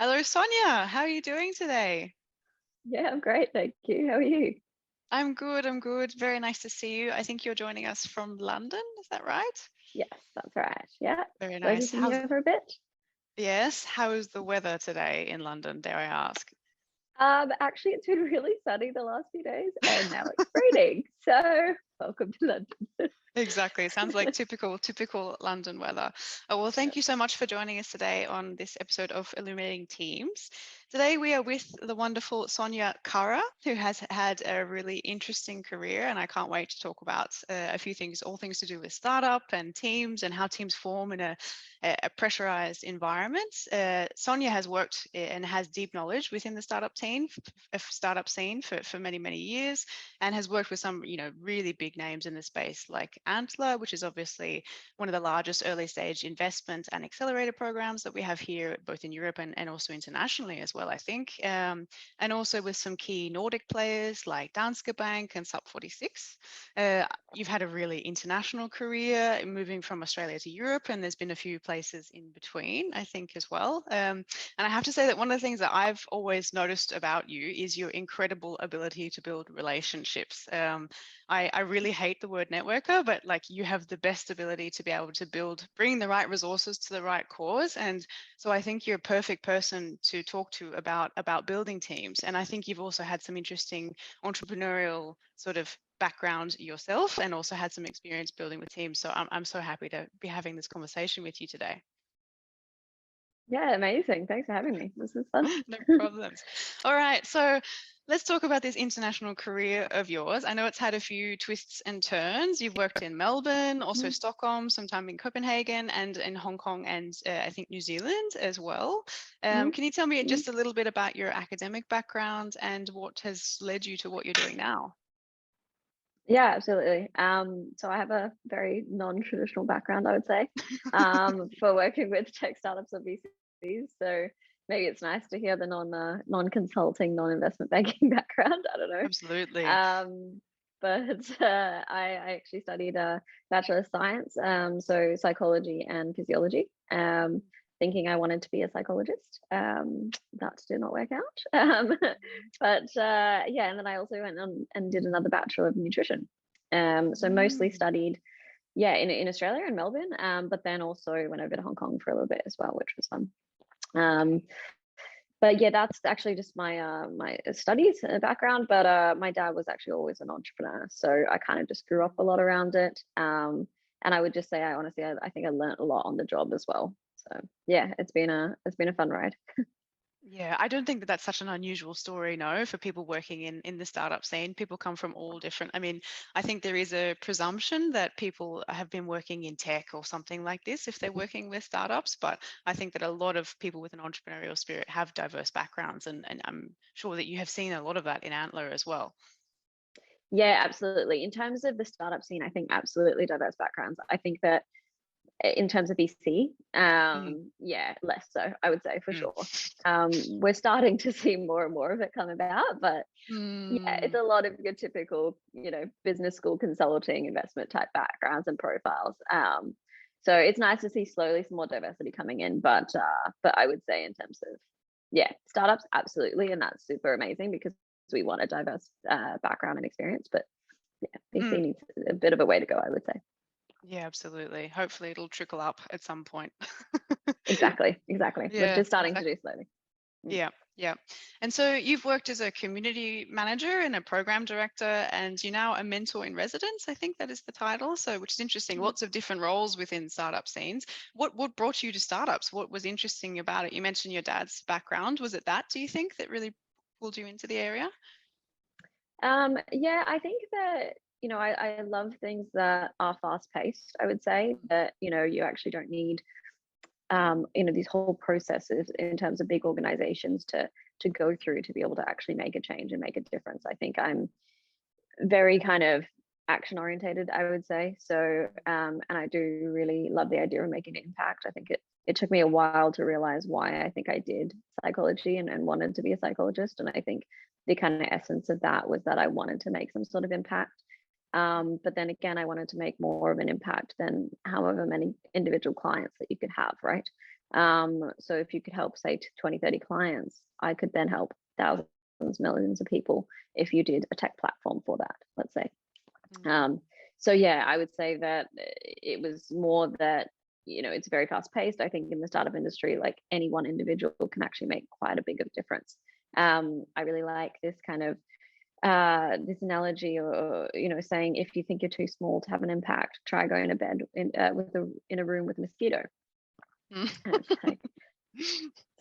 Hello, Sonia. How are you doing today? Yeah, I'm great, thank you. How are you? I'm good. I'm good. Very nice to see you. I think you're joining us from London. Is that right? Yes, that's right. Yeah, Very nice. Logan's been here for a bit. Yes, how is the weather today in London, dare I ask? Actually, it's been really sunny the last few days, and now it's raining. So, welcome to London. Exactly. It sounds like typical London weather. Oh, well, Yeah. thank you so much for joining us today on this episode of Illuminating Teams. Today we are with the wonderful Sonia Kaurah, who has had a really interesting career, and I can't wait to talk about a few things, all things to do with startup and teams and how teams form in a pressurized environment. Sonia has worked and has deep knowledge within the startup scene for many years, and has worked with some, really big names in the space like Antler, which is obviously one of the largest early stage investment and accelerator programs that we have here, both in Europe and also internationally as well, I think. And also with some key Nordic players like Danske Bank and Sub 46. You've had a really international career moving from Australia to Europe, and there's been a few places in between, I think, as well. And I have to say that one of the things that I've always noticed about you is your incredible ability to build relationships. I really hate the word networker, but like you have the best ability to be able to bring the right resources to the right cause. And so I think you're a perfect person to talk to about building teams. And I think you've also had some interesting entrepreneurial sort of background yourself and also had some experience building with teams. So I'm so happy to be having this conversation with you today. Yeah, amazing. Thanks for having me. This is fun. No problems. All right, so let's talk about this international career of yours. I know it's had a few twists and turns. You've worked in Melbourne, also Mhm. Stockholm, sometime in Copenhagen, and in Hong Kong and I think New Zealand as well. Mhm. Can you tell me Mhm. just a little bit about your academic background and what has led you to what you're doing now? Yeah, absolutely. So I have a very non-traditional background, I would say, for working with tech startups or VCs. So maybe it's nice to hear the non-consulting, non-investment banking background. I don't know. Absolutely. But I actually studied a Bachelor of Science, so psychology and physiology, thinking I wanted to be a psychologist. That did not work out. But yeah, and then I also went on and did another Bachelor of Nutrition. So mostly Mm. studied, yeah, in Australia and Melbourne, but then also went over to Hong Kong for a little bit as well, which was fun. Um, but yeah, that's actually just my studies background. But my dad was actually always an entrepreneur, so I kind of just grew up a lot around it. And I would just say, I honestly, I think I learned a lot on the job as well. So yeah, it's been a fun ride. Yeah, I don't think that that's such an unusual story, no, for people working in the startup scene. People come from all different. I mean, I think there is a presumption that people have been working in tech or something like this if they're working with startups, but I think that a lot of people with an entrepreneurial spirit have diverse backgrounds, and I'm sure that you have seen a lot of that in Antler as well. Yeah, absolutely. In terms of the startup scene, I think absolutely diverse backgrounds. I think that in terms of VC, Mm, yeah, less so, I would say for mm, sure. We're starting to see more and more of it come about, but yeah, it's mm. a lot of your typical, business school consulting, investment type backgrounds and profiles. So it's nice to see slowly some more diversity coming in, but I would say in terms of, yeah, startups, absolutely, and that's super amazing because we want a diverse background and experience. But yeah, VC Mm. needs a bit of a way to go, I would say. Yeah, absolutely. Hopefully it'll trickle up at some point. Exactly. We're Yeah, just starting to exactly. do slowly. Mm. Yeah, yeah. And so you've worked as a community manager and a program director, and you're now a mentor in residence. I think that is the title. So, which is interesting. Mhm. Lots of different roles within startup scenes. What brought you to startups? What was interesting about it? You mentioned your dad's background. Was it that, do you think, that really pulled you into the area? Yeah, I think that, I love things that are fast paced, I would say that, you actually don't need, these whole processes in terms of big organizations to go through to be able to actually make a change and make a difference. I think I'm very kind of action orientated, I would say. So, and I do really love the idea of making an impact. I think it took me a while to realize why I think I did psychology and wanted to be a psychologist. And I think the kind of essence of that was that I wanted to make some sort of impact. But then again, I wanted to make more of an impact than however many individual clients that you could have, right? So if you could help, say, 20, 30 clients, I could then help thousands, millions of people if you did a tech platform for that, let's say. So yeah, I would say that it was more that, it's very fast paced. I think in the startup industry, like any one individual can actually make quite a big of difference. I really like this kind of this analogy, or saying, if you think you're too small to have an impact, try going to bed in a room with a mosquito. And it's like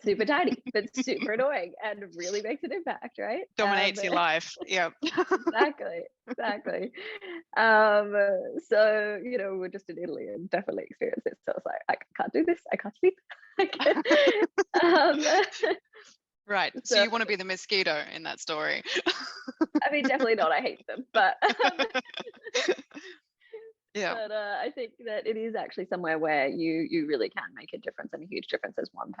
super tiny but super annoying and really makes an impact, right? Dominates your life. Yeah. Exactly. So we're just in Italy and definitely experienced this, so I was like, I can't do this, I can't sleep. um, Right, so you want to be the mosquito in that story. I mean, definitely not, I hate them, but yeah. But I think that it is actually somewhere where you really can make a difference, and a huge difference as one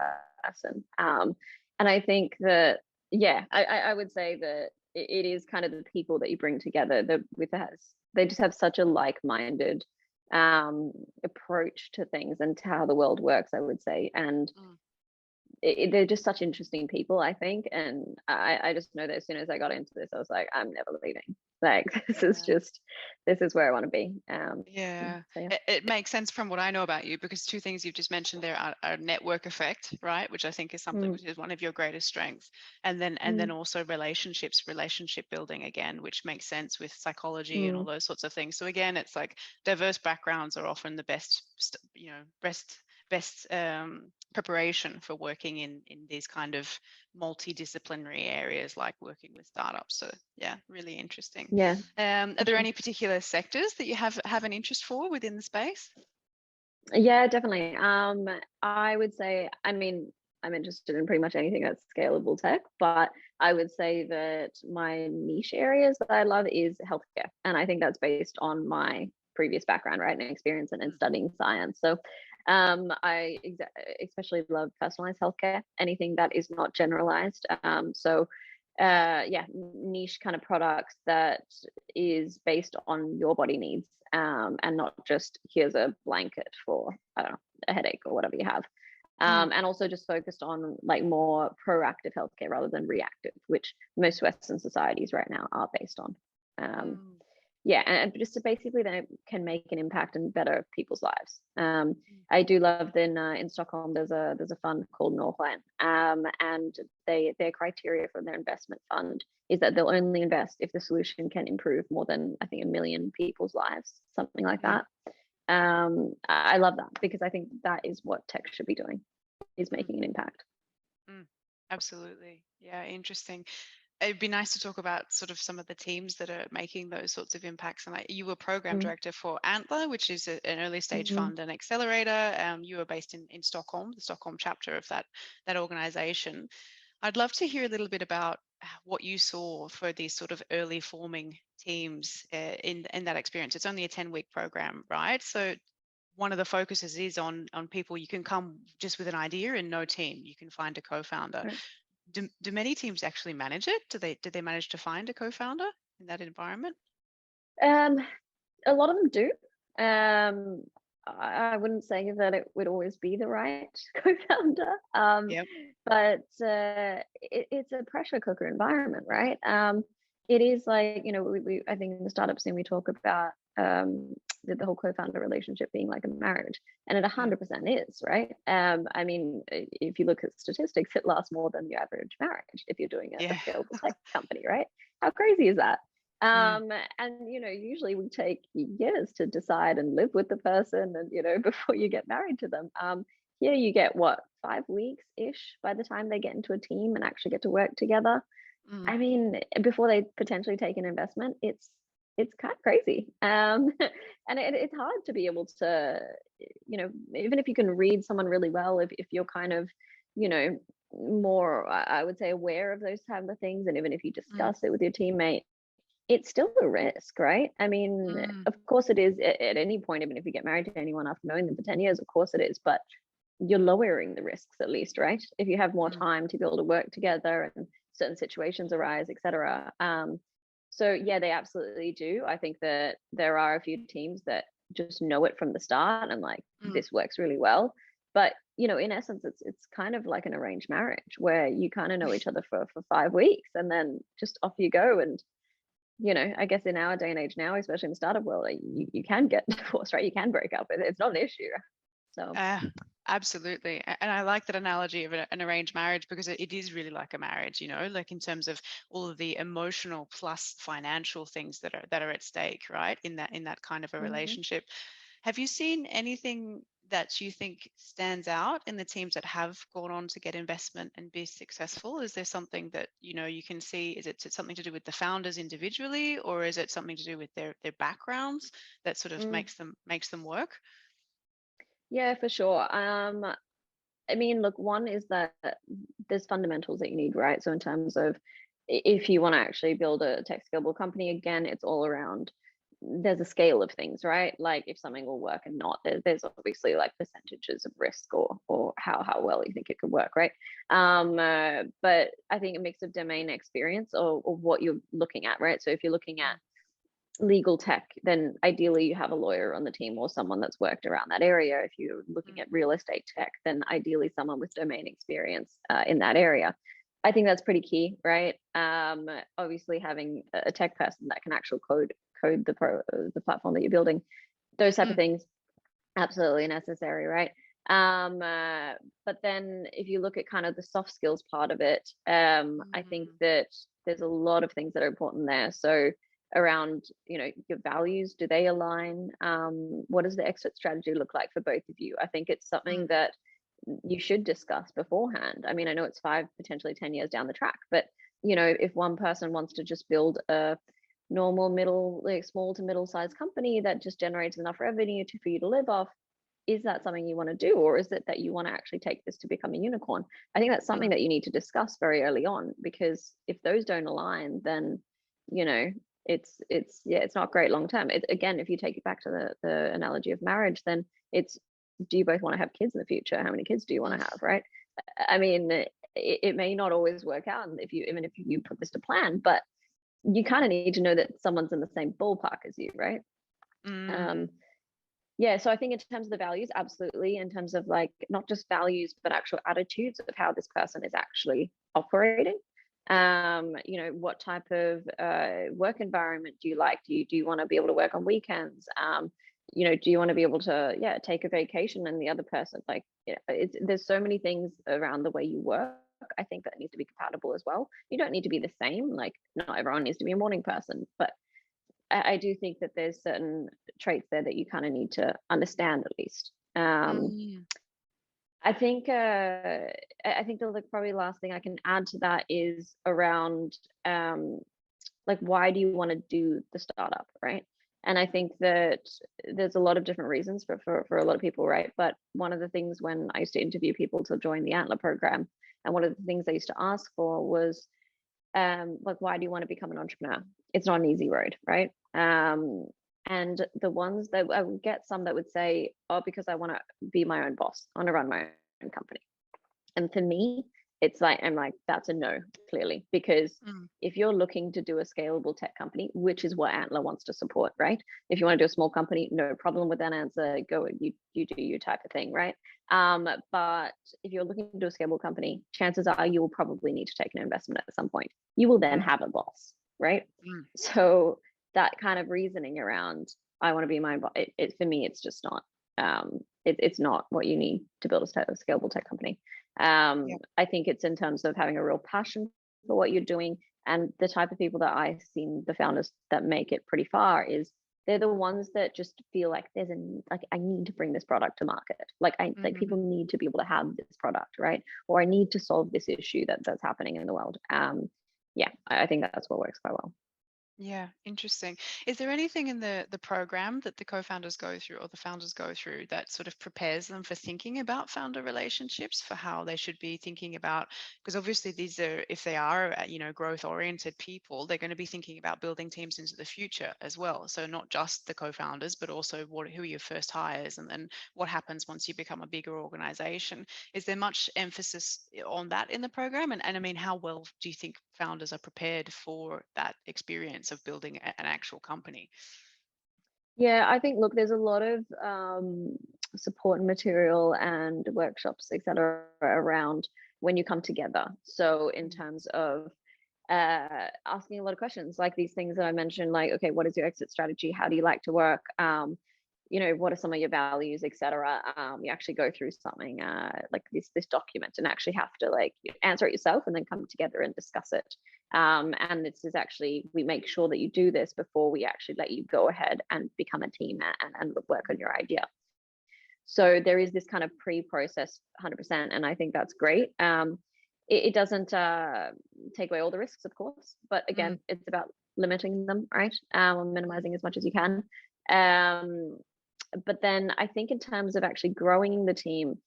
person. And I think that, yeah, I would say that it is kind of the people that you bring together that they just have such a like-minded approach to things and to how the world works, I would say. And they're just such interesting people, I think. And I just know that as soon as I got into this, I was like, I'm never leaving. Like, this is where I want to be. So, yeah. It makes sense from what I know about you, because two things you've just mentioned there are network effect, right, which I think is something which is one of your greatest strengths, and then also relationship building, again, which makes sense with psychology and all those sorts of things. So again, it's like diverse backgrounds are often the best preparation for working in these kind of multidisciplinary areas, like working with startups. So yeah, really interesting. Yeah. Are there any particular sectors that you have an interest for within the space? Yeah, definitely. I would say, I mean, I'm interested in pretty much anything that's scalable tech, but I would say that my niche areas that I love is healthcare. And I think that's based on my previous background, right, and experience and studying science. So I especially love personalized healthcare, anything that is not generalized. Yeah, niche kind of products that is based on your body needs, and not just here's a blanket for, I don't know, a headache or whatever you have. And also just focused on like more proactive healthcare rather than reactive, which most Western societies right now are based on. Yeah, and just to basically they can make an impact and better people's lives. I do love in Stockholm there's a fund called Nordic, and their criteria for their investment fund is that they'll only invest if the solution can improve more than, I think, 1 million people's lives, something like that. I love that, because I think that is what tech should be doing, is making an impact. Absolutely. Yeah, interesting. It'd be nice to talk about sort of some of the teams that are making those sorts of impacts. And you were program director for Antler, which is an early stage fund and accelerator. You were based in Stockholm, the Stockholm chapter of that organization. I'd love to hear a little bit about what you saw for these sort of early forming teams in that experience. It's only a 10-week program, right? So one of the focuses is on people. You can come just with an idea and no team. You can find a co-founder. Right. Do many teams actually manage it? Did they manage to find a co-founder in that environment? A lot of them do. I wouldn't say that it would always be the right co-founder, but it's a pressure cooker environment, right? It is like, we I think in the startup scene we talk about the whole co-founder relationship being like a marriage, and it 100% is, right? I mean, if you look at statistics, it lasts more than the average marriage if you're doing a scalable tech company, right? How crazy is that? And usually we take years to decide and live with the person, and before you get married to them. Here you get 5 weeks ish by the time they get into a team and actually get to work together. I mean, before they potentially take an investment, it's kind of crazy. And it's hard to be able to, even if you can read someone really well, if you're kind of, more, I would say, aware of those type of things, and even if you discuss it with your teammate, it's still a risk, right? I mean, of course it is at any point, even if you get married to anyone after knowing them for 10 years, of course it is, but you're lowering the risks at least, right? If you have more time to be able to work together and certain situations arise, etc. So yeah, they absolutely do. I think that there are a few teams that just know it from the start and like, this works really well. But in essence, it's kind of like an arranged marriage where you kind of know each other for 5 weeks, and then just off you go. And I guess in our day and age now, especially in the startup world, you can get divorced, right? You can break up. It's not an issue. So Absolutely. And I like that analogy of an arranged marriage, because it is really like a marriage, like in terms of all of the emotional plus financial things that are at stake, right? In that kind of a mhm. relationship. Have you seen anything that you think stands out in the teams that have gone on to get investment and be successful? Is there something that you can see? Is it something to do with the founders individually, or is it something to do with their backgrounds that sort of Mm, makes them work? yeah, for sure. I mean, look, one is that there's fundamentals that you need, right? So in terms of if you want to actually build a tech scalable company, again, it's all around, there's a scale of things, right? Like if something will work and not, there's obviously like percentages of risk, or how well you think it could work, right? But I think a mix of domain experience, or what you're looking at, right? So if you're looking at legal tech, then ideally you have a lawyer on the team or someone that's worked around that area. If you're looking at real estate tech, then ideally someone with domain experience in that area. I think that's pretty key, right? Obviously, having a tech person that can actually code the platform that you're building, those type of Mm, things, absolutely necessary, right? But then if you look at kind of the soft skills part of it, I think mm, that there's a lot of things that are important there. So around, your values, do they align? What does the exit strategy look like for both of you? I think it's something mm, that you should discuss beforehand. I mean, I know it's 5, potentially 10 years down the track, but if one person wants to just build a normal middle, like small to middle sized company that just generates enough revenue for you to live off, is that something you want to do, or is it that you want to actually take this to become a unicorn? I think that's something mm, that you need to discuss very early on, because if those don't align, then you know it's not great long term. Again, if you take it back to the analogy of marriage, then it's, do you both want to have kids in the future? How many kids do you want to mm, have, right? I mean, it may not always work out if you, even if you put this to plan, but you kind of need to know that someone's in the same ballpark as you, right? mm, um yeah, so I think in terms of the values, absolutely. In terms of like not just values, but actual attitudes of how this person is actually operating. What type of work environment do you like? Do you want to be able to work on weekends? Do you want to be able to, yeah, take a vacation, and the other person, like, there's so many things around the way you work. I think that needs to be compatible as well. You don't need to be the same. Like, not everyone needs to be a morning person, but I do think that there's certain traits there that you kind of need to understand at least. mm, I think I think the like, probably last thing I can add to that is around like, why do you want to do the startup, right? And I think that there's a lot of different reasons for a lot of people, right? But one of the things when I used to interview people to join the Antler program, and one of the things I used to ask for was, like, why do you want to become an entrepreneur? It's not an easy road, right? And the ones that I would get, some that would say, oh, because I want to be my own boss, I want to run my own company. And for me, it's like, I'm like, that's a no, clearly, because mm, if you're looking to do a scalable tech company, which is what Antler wants to support, right? If you want to do a small company, no problem with that answer. Go, you do you type of thing, right? But if you're looking to do a scalable company, chances are you will probably need to take an investment at some point. You will then mm, have a boss, right? mm. So that kind of reasoning around, I want to be my boss, for me, it's just not. It's not what you need to build a scalable tech company. Yeah. I think it's in terms of having a real passion for what you're doing, and the type of people that I've seen, the founders that make it pretty far, is they're the ones that just feel like like, I need to bring this product to market. Like, like Mm. people need to be able to have this product, right? Or I need to solve this issue that's happening in the world. Yeah, I think that's what works quite well. Yeah, interesting. Is there anything in the program that the co-founders go through or the founders go through that sort of prepares them for thinking about founder relationships, for how they should be thinking about? Because obviously these are, if they are, growth-oriented people, they're going to be thinking about building teams into the future as well. So not just the co-founders, but also who are your first hires, and then what happens once you become a bigger organization. Is there much emphasis on that in the program? And I mean, how well do you think founders are prepared for that experience of building an actual company? Yeah, I think, look, there's a lot of support material and workshops, etc., around when you come together. So in Mm. terms of asking a lot of questions, like these things that I mentioned, like, okay, what is your exit strategy? How do you like to work? What are some of your values, etc. You actually go through something like this document, and actually have to like answer it yourself, and then come together and discuss it. And this is actually, we make sure that you do this before we actually let you go ahead and become a team and work on your idea. So there is this kind of pre-process 100%, and I think that's great. It doesn't take away all the risks, of course, but Mm. again, it's about limiting them, right? Minimizing as much as you can. But then I think in terms of actually growing the team,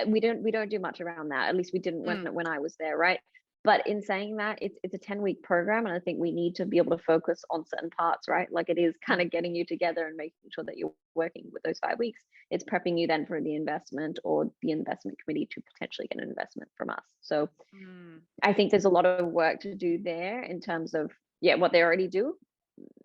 we don't do much around that. At least we didn't Mm. when I was there, right? But in saying that, it's a 10-week program, and I think we need to be able to focus on certain parts, right? Like it is kind Mm. of getting you together and making sure that you're working with those 5 weeks. It's prepping you then for the investment, or the investment committee to potentially get an investment from us. So Mm. I think there's a lot of work to do there in terms of, yeah, what they already do.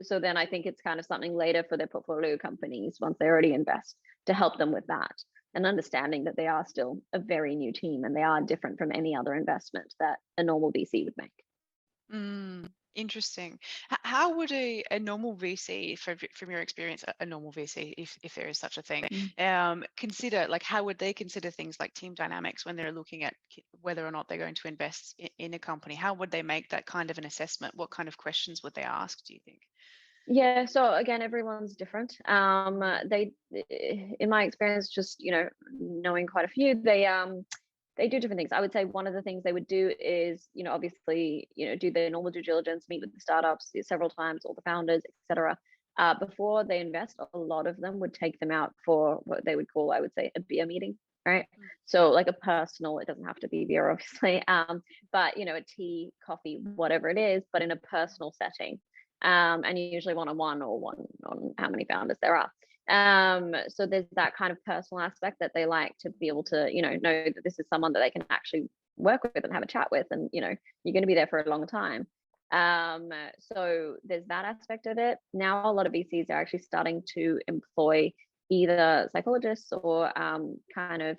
So then I think it's kind of something later for their portfolio companies, once they already invest, to help them with that, and understanding that they are still a very new team, and they are different from any other investment that a normal VC would make. Mm, interesting. How would a normal VC, from your experience, a normal VC, if there is such a thing, Mm. consider, like, how would they consider things like team dynamics when they're looking at whether or not they're going to invest in a company? How would they make that kind of an assessment? What kind of questions would they ask, do you think? Yeah, so again, everyone's different. Mm. In my experience, just knowing quite a few, they do different things. I would say one of the things they would do is, obviously, do their normal due diligence, meet with the startups several times, all the founders, etc. Before they invest, a lot of them would take them out for what they would call, I would say, a beer meeting, right? Mm. So like a personal, it doesn't have to be beer, obviously, but a tea, coffee, whatever it is, but in a personal setting, and usually one-on-one, or one on how many founders there are. So there's that kind of personal aspect that they like to be able to, know that this is someone that they can actually work with and have a chat with, and you're going to be there for a long time. So there's that aspect of it. Now a lot of VCs are actually starting to employ either psychologists or kind of,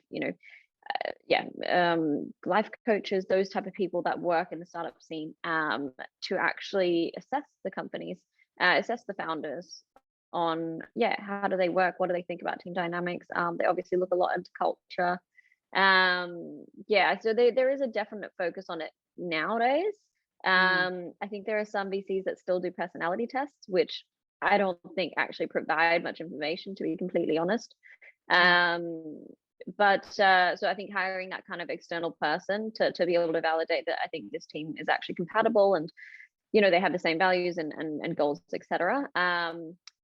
life coaches, those type of people that work in the startup scene, to actually assess the companies, assess the founders on, how do they work, what do they think about team dynamics. They obviously look a lot into culture. So there is a definite focus on it nowadays. Mm. I think there are some VCs that still do personality tests, which I don't think actually provide much information, to be completely honest. Mm. um but so I think hiring that kind of external person to be able to validate that I think this team is actually compatible, and they have the same values and goals, etc.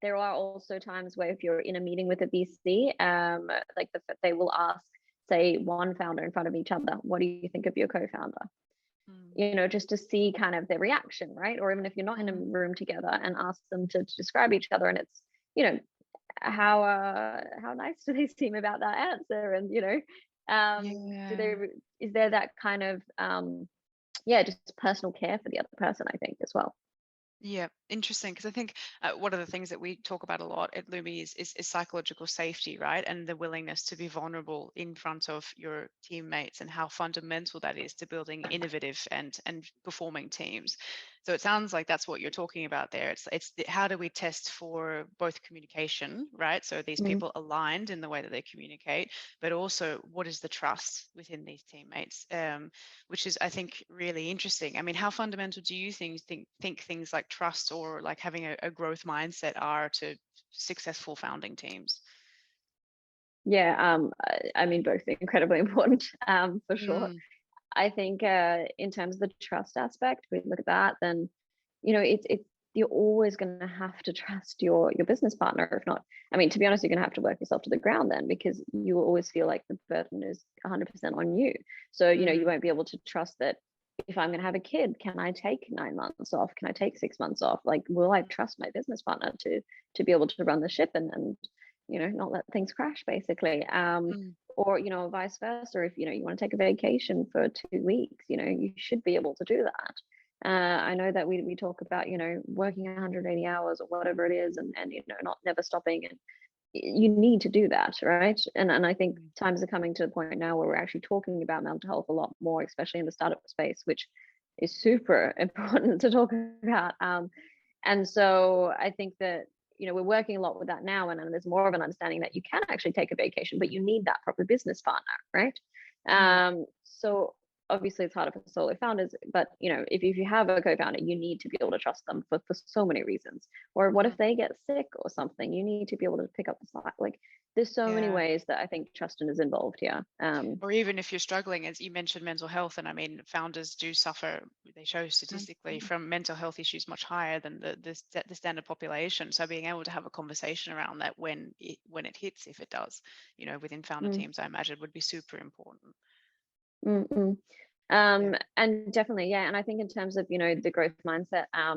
There are also times where if you're in a meeting with a VC, they will ask, say, one founder in front of each other, what do you think of your co-founder? Mm. Just to see kind of their reaction, right? Or even if you're not in a Mm. room together, and ask them to describe each other, and it's, you know how nice do they seem about that answer, and do they, Yeah. is there that kind of just personal care for the other person, I think, as well. Yeah, interesting. Because I think one of the things that we talk about a lot at Lumi is psychological safety, right? And the willingness to be vulnerable in front of your teammates, and how fundamental that is to building innovative and performing teams. So it sounds like that's what you're talking about there. How do we test for both communication, right? So these Mm. people aligned in the way that they communicate, but also what is the trust within these teammates? Which is, I think, really interesting. I mean, how fundamental do you think things like trust, or like having a growth mindset, are to successful founding teams? I mean, both are incredibly important, for sure. Mm. I think in terms of the trust aspect, we look at that, then it's you're always going to have to trust your business partner. If not, I mean, to be honest, you're going to have to work yourself to the ground then, because you will always feel like the burden is 100% on you. So you Mm. won't be able to trust that if I'm going to have a kid, can I take 9 months off? Can I take 6 months off? Like, will I trust my business partner to be able to run the ship, and not let things crash, basically. Mm. Or vice versa, if you want to take a vacation for 2 weeks, you should be able to do that. I know that we talk about, working 180 hours or whatever it is, and not never stopping, and you need to do that, right? And I think times are coming to the point now where we're actually talking about mental health a lot more, especially in the startup space, which is super important to talk about. And so I think that, we're working a lot with that now, and there's more of an understanding that you can actually take a vacation, but you need that proper business partner, right? So obviously it's harder for solo founders, but if you have a co-founder, you need to be able to trust them for so many reasons. Or what if they get sick or something? You need to be able to pick up the slack. Like, there's so many ways that I think trust is involved here. Or even if you're struggling, as you mentioned, mental health, and I mean, founders do suffer. They show statistically from mental health issues much higher than the standard population. So being able to have a conversation around that when it hits, if it does, within founder teams, I imagine would be super important. And definitely, yeah. And I think in terms of, the growth mindset, I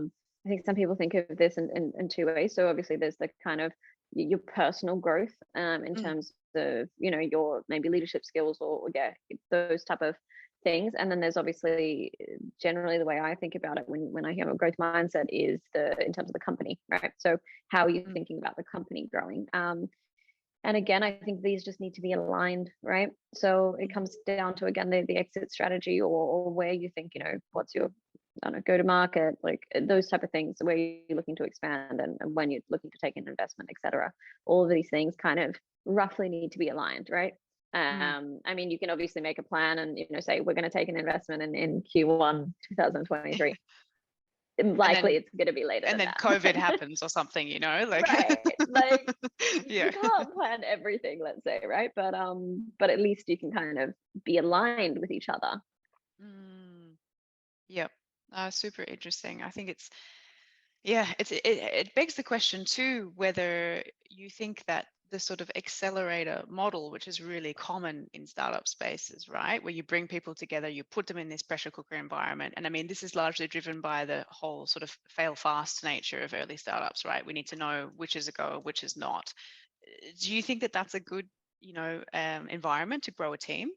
think some people think of this in two ways. So obviously there's the kind of your personal growth, in terms of, your maybe leadership skills, or yeah, those type of things. And then there's obviously, generally the way I think about it when I hear a growth mindset is in terms of the company, right? So how are you thinking about the company growing? And again, I think these just need to be aligned, right? So it comes down to, again, the exit strategy, or where you think, what's your, I don't know, go to market, like those type of things, where you're looking to expand, and when you're looking to take an investment, etc. All of these things kind of roughly need to be aligned, right? I mean, you can obviously make a plan and, say we're going to take an investment in Q1 2023. Likely it's going to be later and than then that. COVID happens or something, like right, like yeah. You can't plan everything, let's say, right? But at least you can kind of be aligned with each other. Yep. Super interesting. I think it begs the question too, whether you think that the sort of accelerator model, which is really common in startup spaces, right? Where you bring people together, you put them in this pressure cooker environment. And I mean, this is largely driven by the whole sort of fail fast nature of early startups, right? We need to know which is a go, which is not. Do you think that that's a good, environment to grow a team?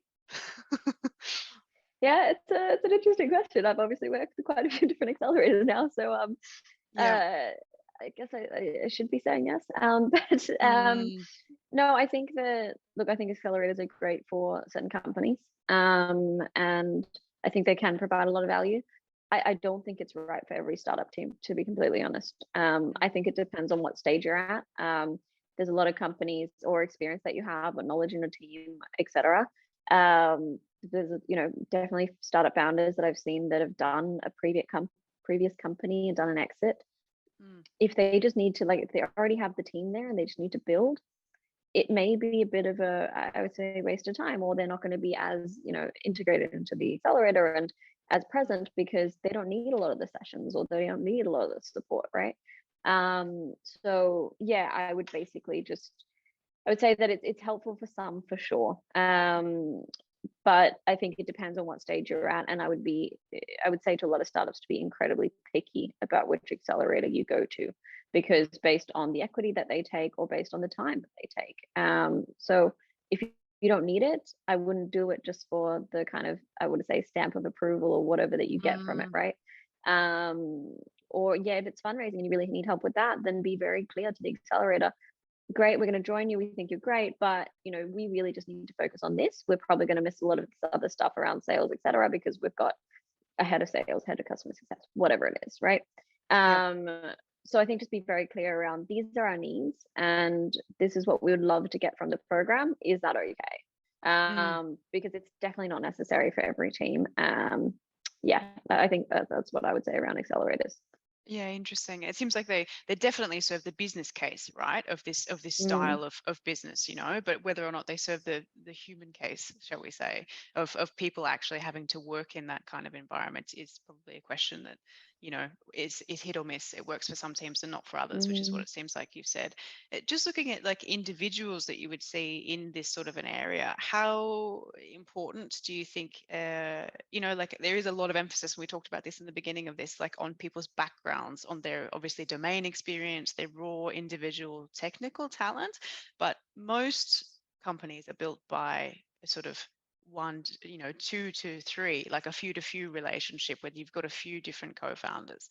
Yeah, it's an interesting question. I've obviously worked with quite a few different accelerators now, so I guess I should be saying yes. But no, I think I think accelerators are great for certain companies, and I think they can provide a lot of value. I don't think it's right for every startup team, to be completely honest. I think it depends on what stage you're at. There's a lot of companies or experience that you have, or knowledge in a team, etc. There's definitely startup founders that I've seen that have done a previous company and done an exit. If they just need to, if they already have the team there and they just need to build, it may be a bit of I would say, waste of time, or they're not going to be as integrated into the accelerator and as present, because they don't need a lot of the sessions, or they don't need a lot of the support, right? So yeah, I would basically I would say that it's helpful for some, for sure. But I think it depends on what stage you're at. And I would say to a lot of startups to be incredibly picky about which accelerator you go to, because based on the equity that they take, or based on the time that they take. So if you don't need it, I wouldn't do it just for the kind of, I would say, stamp of approval or whatever that you get from it, right? Or yeah, if it's fundraising and you really need help with that, then be very clear to the accelerator. Great, we're going to join you, we think you're great, but we really just need to focus on this. We're probably going to miss a lot of this other stuff around sales, etc., because we've got a head of sales, head of customer success, whatever it is, right? So I think just be very clear around, these are our needs and this is what we would love to get from the program. Is that okay? Because it's definitely not necessary for every team. Yeah, I think that's what I would say around accelerators. Yeah, interesting. It seems like they definitely serve the business case, right, of this style of business, but whether or not they serve the human case, shall we say, of people actually having to work in that kind of environment is probably a question that, is hit or miss. It works for some teams and not for others, which is what it seems like you've said. Just looking at like individuals that you would see in this sort of an area, how important do you think, like there is a lot of emphasis, and we talked about this in the beginning of this, like on people's backgrounds, on their obviously domain experience, their raw individual technical talent, but most companies are built by a sort of 2 to 3, like a few to few relationship where you've got a few different co-founders.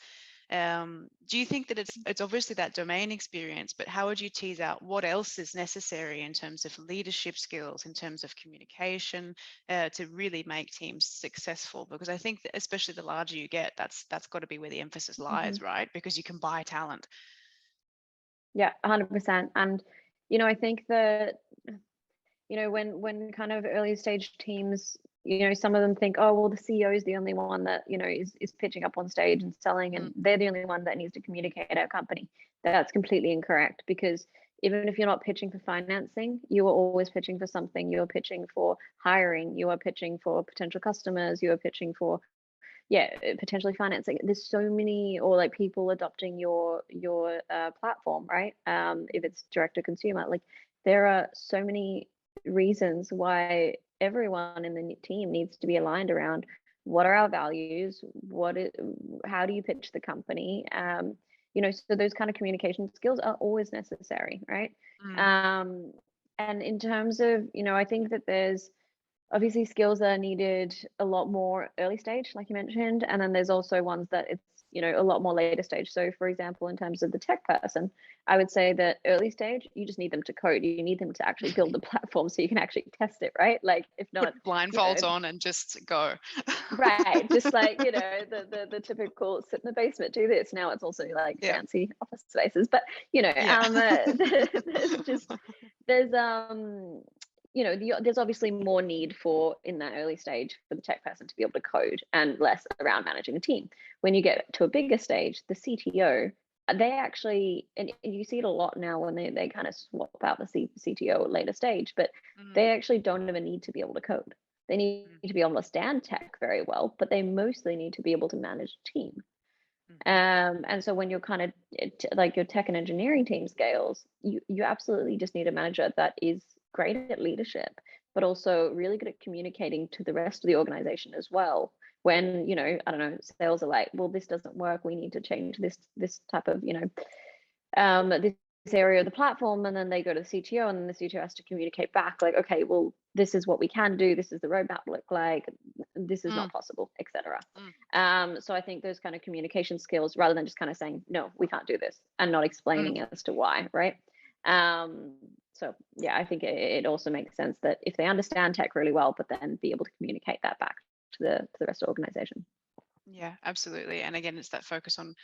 Do you think that it's obviously that domain experience, but how would you tease out what else is necessary in terms of leadership skills, in terms of communication, to really make teams successful? Because I think that especially the larger you get, that's got to be where the emphasis lies, right? Because you can buy talent. Yeah, 100%. And I think that when kind of early stage teams, some of them think, oh, well, the CEO is the only one that, is pitching up on stage and selling, and they're the only one that needs to communicate our company. That's completely incorrect, because even if you're not pitching for financing, you are always pitching for something. You're pitching for hiring, you are pitching for potential customers, you are pitching for potentially financing. There's so many, or like people adopting your platform, right? If it's direct to consumer, like there are so many reasons why everyone in the team needs to be aligned around what are our values, how do you pitch the company, so those kind of communication skills are always necessary, right? And in terms of, I think that there's obviously skills that are needed a lot more early stage, like you mentioned, and then there's also ones that it's a lot more later stage. So for example, in terms of the tech person, I would say that early stage, you just need them to code. You need them to actually build the platform so you can actually test it, right? Like if not, put blindfolds on and just go. Right, just like the typical sit in the basement, do this. Now it's also like fancy office spaces, but there's just there's there's obviously more need for, in that early stage, for the tech person to be able to code, and less around managing a team. When you get to a bigger stage, the CTO, they actually, and you see it a lot now when they kind of swap out the CTO at later stage, but they actually don't even need to be able to code. They need to be able to understand tech very well, but they mostly need to be able to manage a team. And so when you're kind of like your tech and engineering team scales, you absolutely just need a manager that is great at leadership, but also really good at communicating to the rest of the organization as well. When, I don't know, sales are like, well, this doesn't work, we need to change this type of, this area of the platform, and then they go to the CTO, and then the CTO has to communicate back like, okay, well, this is what we can do, this is the roadmap look like, this is not possible, etc. So I think those kind of communication skills, rather than just kind of saying, no, we can't do this, and not explaining as to why, right? So yeah, I think it also makes sense that if they understand tech really well, but then be able to communicate that back to the rest of the organization. Yeah, absolutely. And again, it's that focus on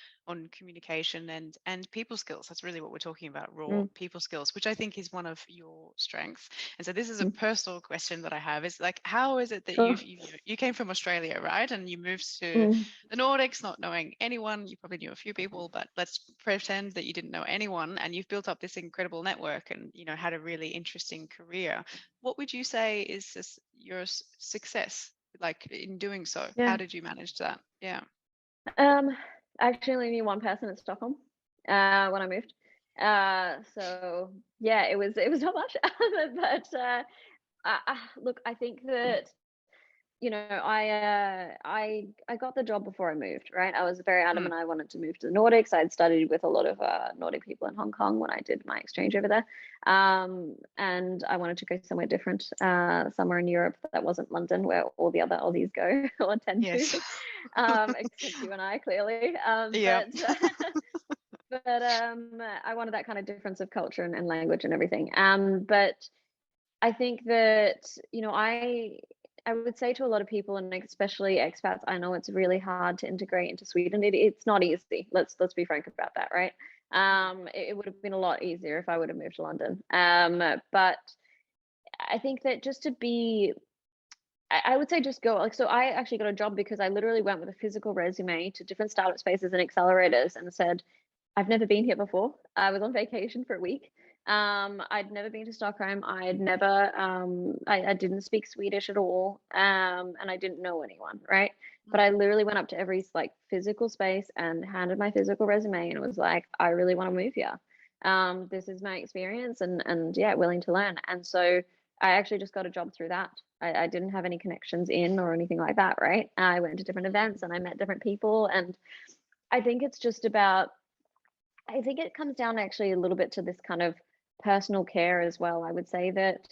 communication and people skills. That's really what we're talking about, raw people skills, which I think is one of your strengths. And so this is a personal question that I have, is like, how is it that Sure. you came from Australia, right? And you moved to the Nordics, not knowing anyone. You probably knew a few people, but let's pretend that you didn't know anyone, and you've built up this incredible network and, had a really interesting career. What would you say is your success? Like in doing so, how did you manage that? Yeah. I actually only knew one person in Stockholm when I moved. So yeah, it was not much. But look, I think that I got the job before I moved, right? I was very adamant I wanted to move to the Nordics. I'd studied with a lot of Nordic people in Hong Kong when I did my exchange over there. And I wanted to go somewhere different, somewhere in Europe that wasn't London, where all the other Aussies go or tend to, except you and I, clearly. But I wanted that kind of difference of culture and language and everything. But I think that, I would say to a lot of people, and especially expats, I know it's really hard to integrate into Sweden. It's not easy. Let's be frank about that, right? It would have been a lot easier if I would have moved to London. But I think that just to be, I would say just go. Like, so I actually got a job because I literally went with a physical resume to different startup spaces and accelerators and said, I've never been here before. I was on vacation for a week. I'd never been to Stockholm. I'd never, I didn't speak Swedish at all. And I didn't know anyone, right? But I literally went up to every like physical space and handed my physical resume and was like, I really want to move here. This is my experience, and yeah, willing to learn. And so I actually just got a job through that. I didn't have any connections in or anything like that, right? I went to different events and I met different people. And I think it's just about, I think it comes down actually a little bit to this kind of personal care as well. I would say that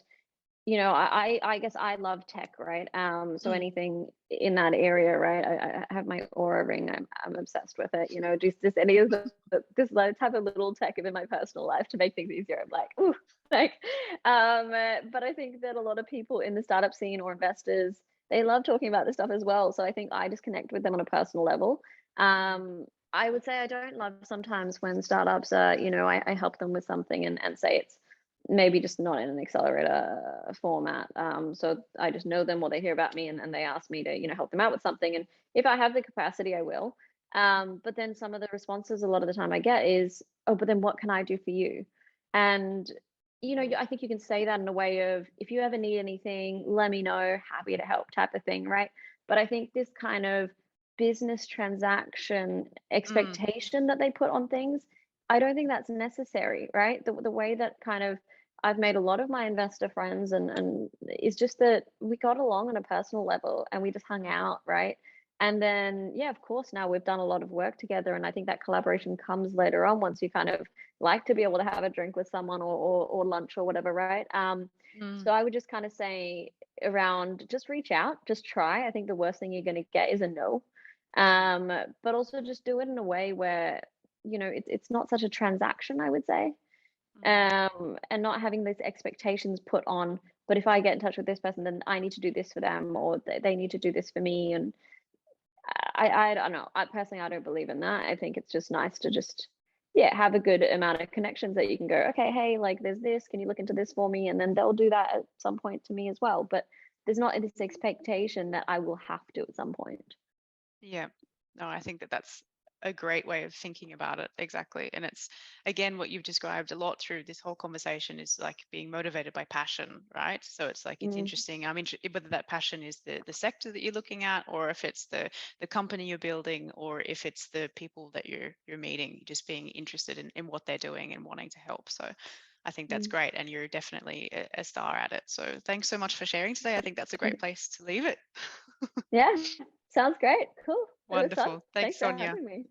I guess I love tech, right? So Mm. anything in that area, right? I have my Aura ring. I'm obsessed with it. Just any of this type of little tech in my personal life to make things easier. I'm like, ooh, like, but I think that a lot of people in the startup scene or investors, they love talking about this stuff as well. So I think I just connect with them on a personal level. I would say I don't love sometimes when startups are, I help them with something and say it's maybe just not in an accelerator format. So I just know them or they hear about me and they ask me to, help them out with something. And if I have the capacity, I will. But then some of the responses a lot of the time I get is, oh, but then what can I do for you? And, I think you can say that in a way of, if you ever need anything, let me know, happy to help type of thing, right? But I think this kind of business transaction Mm. expectation that they put on things, I don't think that's necessary, right? The way that kind of I've made a lot of my investor friends and it's just that we got along on a personal level and we just hung out, right? And then yeah, of course now we've done a lot of work together and I think that collaboration comes later on once you kind of like to be able to have a drink with someone or lunch or whatever, right? Mm. So I would just kind of say around just reach out, just try. I think the worst thing you're going to get is a no. Mm. But also just do it in a way where it's not such a transaction, I would say, Mm. and not having these expectations put on. But if I get in touch with this person, then I need to do this for them, or they need to do this for me. And I don't know. I personally, I don't believe in that. I think it's just nice to just yeah have a good amount of connections that you can go, okay, hey, like there's this. Can you look into this for me? And then they'll do that at some point to me as well. But there's not this expectation that I will have to at some point. Yeah. No, I think that that's a great way of thinking about it. Exactly. And it's, again, what you've described a lot through this whole conversation is like being motivated by passion, right? So it's like, it's Mm, interesting. I'm interested whether that passion is the sector that you're looking at, or if it's the company you're building, or if it's the people that you're meeting, just being interested in what they're doing and wanting to help. So I think that's mm. great. And you're definitely a star at it. So thanks so much for sharing today. I think that's a great place to leave it. Yeah, sounds great. Cool. It was fun. Wonderful. Thanks, Thanks for Sonia. having me.